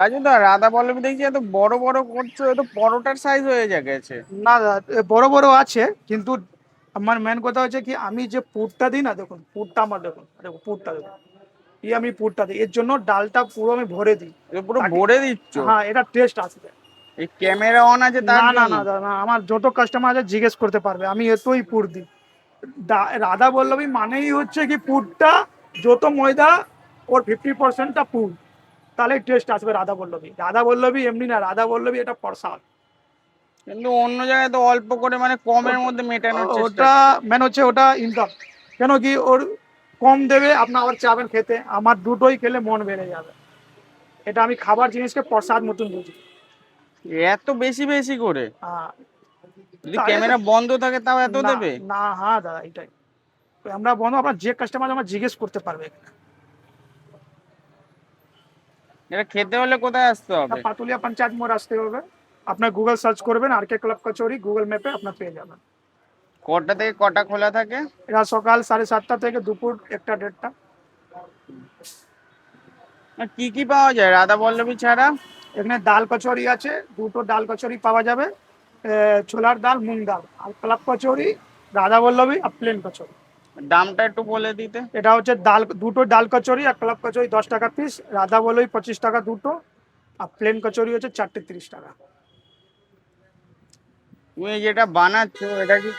রাজুদা, রাধা পল্লবী দেখছি এত বড় বড় করছো, এত পরোটার সাইজ হয়ে গেছে। না দাদা, বড় বড় আছে, কিন্তু আমার মেন কথা হচ্ছে কি, আমি যে পুরটা দিই না, দেখুন পুরটা আমার, দেখুন দেখুন পুরটা দেখুন, আমি পুরটা দিই, এর জন্য ডালটা পুরো আমি ভরে দিই, এটা পুরো তাকে। ভরে দিচ্ছ? হ্যাঁ, এটা টেস্ট আসবে। এই ক্যামেরা অন আছে তার না না জন্য? না দাদা না, আমার যত কাস্টমার আছে জিজ্ঞেস করতে পারবে, আমি এতই পুর দিই। রাধা বল্লভী মানেই হচ্ছে কি পুরটা, যত ময়দা ওর 50%টা পুর, তাহলে টেস্ট আসবে রাধা বল্লভী। রাধা বল্লভী এমনি না, রাধা বল্লভী এটা প্রসাদ। কিন্তু অন্য জায়গায় তো অল্প করে মানে কমের মধ্যে মেটানোর চেষ্টা ওটা করে। মেন হচ্ছে ওটা ইনকাম, কেন কি ওর কম দেবে, আপনার আবার চাবেন খেতে, আমার দুটোই খেলে মন বেড়ে যাবে। এটা আমি খাবার জিনিসকে প্রসাদ মতন বুঝি। এত বেশি বেশি করে? হ্যাঁ, যদি তাহলে তো ক্যামেরা বন্ধ থাকে তাও এত না দেবে? না, হ্যাঁ দাদা এটাই, আমরা বন্ধু, আপনার যে কাস্টমার আমার জিজ্ঞেস করতে পারবে। এটা খেতে হলে কোথায় আসতে হবে? পাতুলিয়া পঞ্চায়েত মোড় আসতে হবে, আপনার গুগল সার্চ করবেন আর কে ক্লাব কচুরি, গুগল ম্যাপে আপনার পেয়ে যাবেন। কটা থেকে কটা খোলা থাকে? এরা সকাল 7:30 থেকে দুপুর 1টা 1:30। আর কি কি পাওয়া যায় রাধা পল্লবী ছাড়া? এখানে ডাল কচুরি আছে, দুটো ডাল কচুরি পাওয়া যাবে, ছোলার ডাল মুগ ডাল, আর ক্লাব কচুরি, রাধা বল্লভী আর প্লেন কচুরি। দামটা একটু বলে দিতে। এটা হচ্ছে ডাল, দুটো ডাল কচুরি আর ক্লাব কচুরি 10 টাকা পিস, রাধা বল্লভী 25 টাকা দুটো, আর প্লেন কচুরি হচ্ছে 4টে 30 টাকা। তুমি যেটা বানাচ্ছো এটা কি